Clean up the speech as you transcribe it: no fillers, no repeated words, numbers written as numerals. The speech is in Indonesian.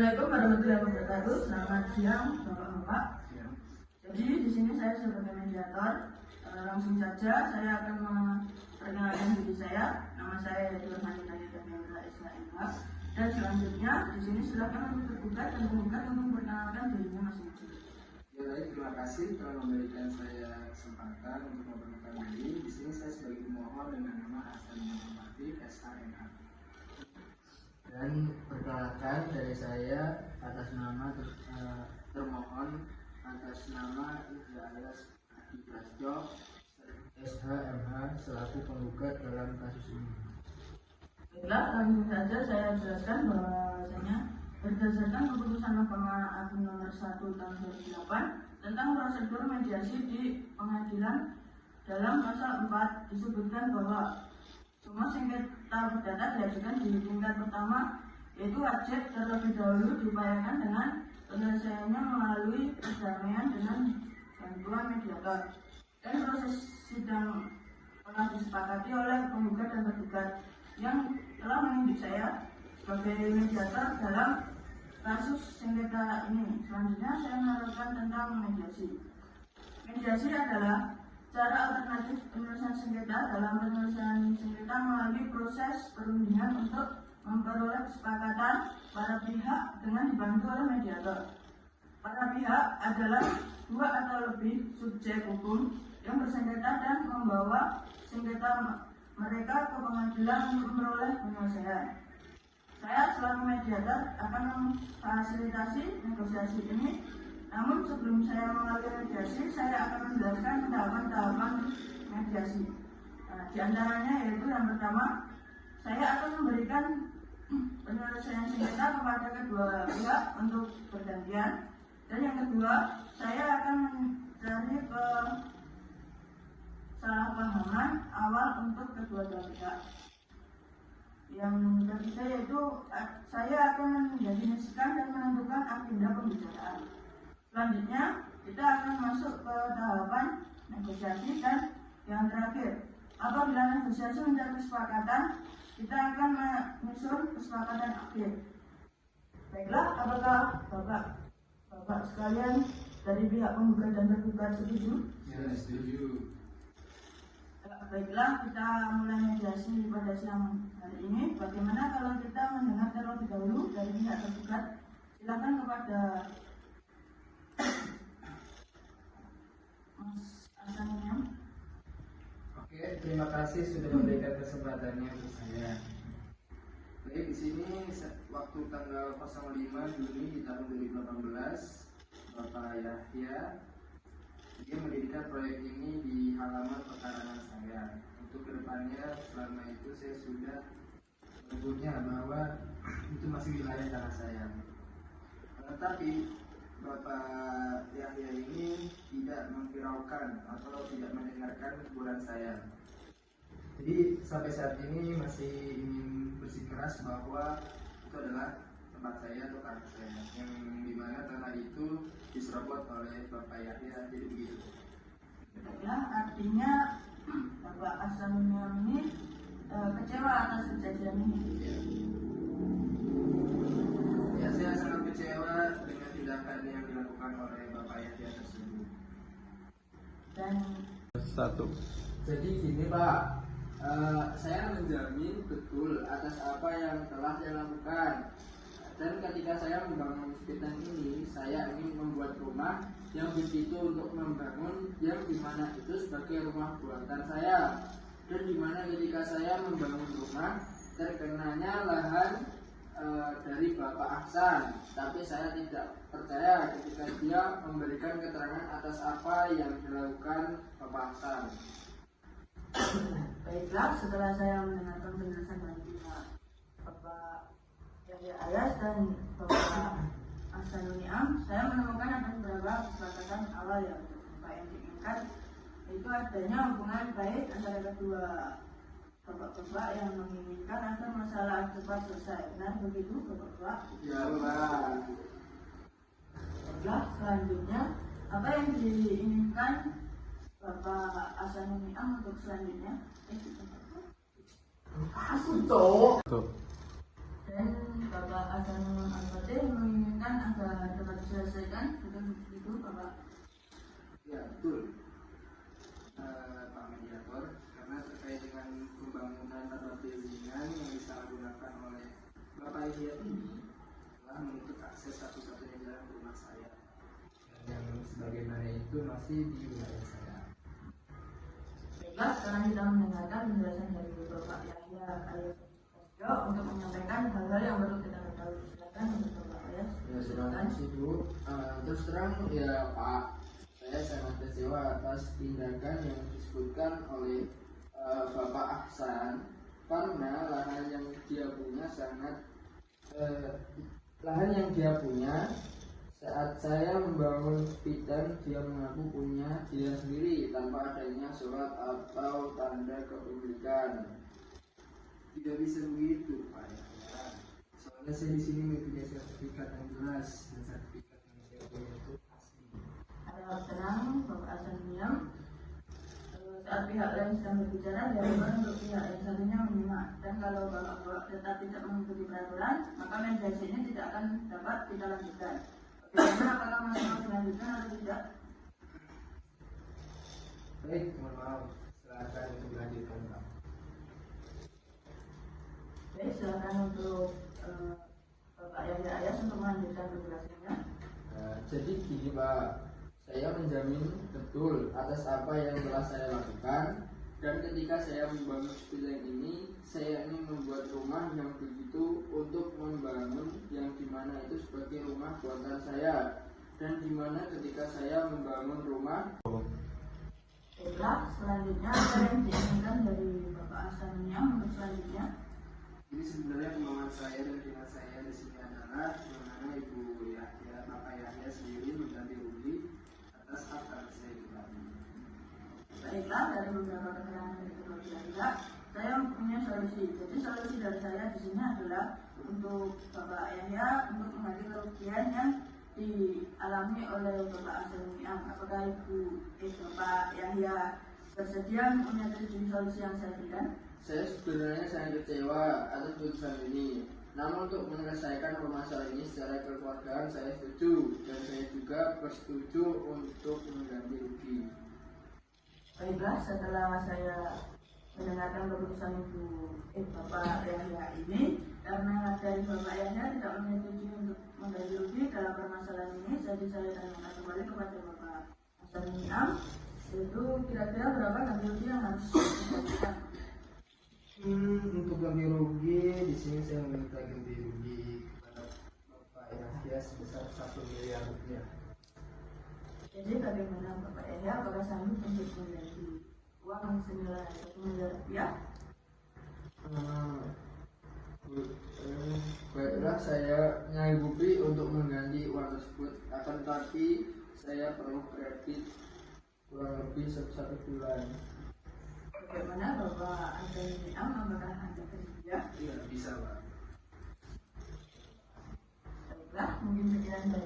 Assalamualaikum warahmatullahi wabarakatuh. Selamat siang, Bapak-bapak. Jadi di sini saya sebagai mediator. Langsung saja saya akan memperkenalkan diri saya. Nama saya yaitu Hanifah Daniela SHMH. Dan selanjutnya di sini silakan untuk tergugat dan penggugat untuk memperkenalkan dirinya masing-masing. Ya baik, terima kasih telah memberikan saya kesempatan untuk memperkenalkan diri. Di sini saya sebagai pemohon dengan nama Hasan Muhammadi SHMH. Dan perkenalkan dari saya atas nama termohon atas nama Indra Alas Adi Prasetyo SHMH selaku penggugat dalam kasus ini. Baiklah, langsung saja saya jelaskan bahwasanya berdasarkan keputusan Mahkamah Agung nomor 1 tahun 2008 tentang prosedur mediasi di pengadilan, dalam pasal 4 disebutkan bahwa semua sengketa perdata diajukan di tingkat pertama, yaitu wajib terlebih dahulu diupayakan dengan penyelesaiannya melalui perdamaian dengan bantuan mediator. Dan proses sidang telah disepakati oleh penggugat dan tergugat yang telah menunjuk saya sebagai mediator dalam kasus sengketa ini. Selanjutnya saya menerangkan tentang mediasi. Mediasi adalah cara alternatif penyelesaian sengketa. Dalam penyelesaian sengketa melalui proses perundingan untuk memperoleh kesepakatan para pihak dengan dibantu oleh mediator. Para pihak adalah dua atau lebih subjek hukum yang bersengketa dan membawa sengketa mereka ke pengadilan untuk memperoleh penyelesaian. Saya selaku mediator akan memfasilitasi negosiasi ini. Namun sebelum saya mengalami mediasi, saya akan menjelaskan tahapan-tahapan mediasi. Di antaranya yaitu yang pertama, saya akan memberikan penyelesaian sengketa kepada kedua pihak untuk bergantian. Dan yang kedua, saya akan mencari kesalahpahaman awal untuk kedua pihak. Yang ketiga yaitu saya akan mendefinisikan dan menentukan agenda pembicaraan. Selanjutnya kita akan masuk ke tahapan negosiasi, dan yang terakhir, apabila negosiasi mencapai kesepakatan, kita akan menyusun kesepakatan akhir. Baiklah, apakah Bapak sekalian dari pihak penggugat dan tergugat setuju? Ya, setuju. Baiklah, kita mulai mediasi pada siang hari ini. Bagaimana kalau kita mendengar terlebih dahulu dari pihak tergugat? Silakan kepada Mas Asannya. Oke, terima kasih sudah memberikan kesempatannya untuk saya. Baik, di sini waktu tanggal 05 Juni di tahun 2018, Bapak Yahya dia mendirikan proyek ini di halaman pekarangan saya. Untuk kedepannya selama itu saya sudah menyebutnya bahwa itu masih wilayah tanah saya. Tetapi Bapak Yahya ini tidak memviralkan atau tidak mendengarkan teguran saya. Jadi sampai saat ini masih ingin bersikeras bahwa itu adalah tempat saya atau tanah saya, yang dimana tanah itu diserobot oleh Bapak Yahya. Jadi begitu. Ya, artinya Bapak Asannya ini kecewa atas kejadian ini. Ya, saya sangat kecewa dengan tindakan yang dilakukan oleh Bapak Yahya tersebut. Dan Jadi gini Pak, saya menjamin betul atas apa yang telah saya lakukan. Dan ketika saya membangun sekitar ini, saya ingin membuat rumah yang begitu untuk membangun yang dimana itu sebagai rumah buatan saya. Dan dimana ketika saya membangun rumah, terkenanya lahan dari Bapak Ahsan. Tapi saya tidak percaya ketika dia memberikan keterangan atas apa yang dilakukan Bapak Ahsan. baiklah, setelah saya mendengarkan penjelasan dari pihak Bapak Yahya Alas dan Bapak Ahsanul Ni'am, saya menemukan ada beberapa kesepakatan awal yang diinginkan, yaitu adanya hubungan baik antara kedua bapak-bapak yang menginginkan agar masalah cepat selesai. Benar begitu, Bapak-bapak? Ya, Pak. Baiklah, selanjutnya apa yang diinginkan Bapak Ahsanul Ni'am untuk selanjutnya? Dan Bapak Ahsanul Al-Fatih menyelesaikan dengan itu Bapak. Ya betul, Pak Mediator, karena terkait dengan pembangunan atau perizinan yang disalahgunakan oleh Bapak Ihya ini telah menutup akses satu-satunya jalan ke rumah saya, dan yang sebagaimana itu masih di wilayah saya. Baiklah, sekarang kita mendengarkan penjelasan dari Bapak Yahya alias Sosyo untuk menyampaikan hal-hal yang perlu kita ketahui. Silakan untuk Bapak Ayas. Ya, terima kasih Bu. Terus terang ya Pak, saya sangat kecewa atas tindakan yang disebutkan oleh Bapak Ahsan, karena lahan yang dia punya saat saya membangun bidan, dia mengaku punya dia sendiri tanpa adanya surat atau tanda kepemilikan. Tidak bisa begitu, Pak Yahya. Soalnya saya di sini mempunyai sertifikat yang jelas, dan sertifikat yang saya punya itu asli. Harap tenang Bapak Hasan Miam. Saat pihak lain sedang berbicara, diharapkan untuk pihak yang satunya menyimak. Dan kalau Bapak tetap tidak mengikuti peraturan, maka mediasi ini tidak akan dapat kita lanjutkan. Bagaimana, apakah masih mau dilanjutkan atau tidak? Baik, mohon maaf. Silakan untuk dilanjutkan, Pak. Baik, silakan untuk Bapak Yahya Ayas untuk melanjutkan penjelasannya. Jadi gini Pak, saya menjamin betul atas apa yang telah saya lakukan, dan ketika saya membangun sebidang ini, saya ingin membuat rumah yang begitu untuk membangun yang dimana itu sebagai rumah buatan saya, dan dimana ketika saya membangun rumah. Baiklah, selanjutnya apa yang diinginkan dari Bapak Hasan Miam untuk selanjutnya? Jadi sebenarnya kemauan saya dan keinginan saya di sini adalah bagaimana Ibu Yahya, Bapak Yahya sendiri mengganti rugi atas hak tanah saya itu tadi. Baiklah, dari beberapa keterangan dari Bapak Yahya, saya punya solusi. Jadi solusi dari saya di sini adalah untuk Bapak Yahya untuk mengganti kerugian yang dialami oleh Bapak Hasan Miam. Apakah Bapak Yahya bersedia menyetujui solusi yang saya berikan? Saya sebenarnya sangat kecewa atas putusan ini. Namun untuk menyelesaikan permasalahan ini secara kekeluargaan saya setuju, dan saya juga bersetuju untuk mengganti rugi. Baiklah, setelah saya mendengarkan keputusan Bapak Yahya ini, karena dari Bapak Yahya tidak menyetujui untuk mengganti rugi dalam permasalahan ini, jadi saya tanyakan kembali kepada Bapak Hasan Miam, yaitu kira-kira berapa ganti rugi yang harus digantikan? Untuk ganti rugi, di sini saya meminta ganti rugi kepada Bapak Yahya sebesar 1 miliar rupiah. Jadi bagaimana Bapak Yahya, apakah sanggup untuk mengganti uang senilai 1 miliar rupiah? Baiklah, saya nyanggupi untuk mengganti uang tersebut, akan tetapi saya perlu kredit kurang lebih 1 bulan. Bagaimana Bapak Hasan Miam, apakah Anda bersedia? Iya, bisa, Pak. Baiklah, mungkin sekian dari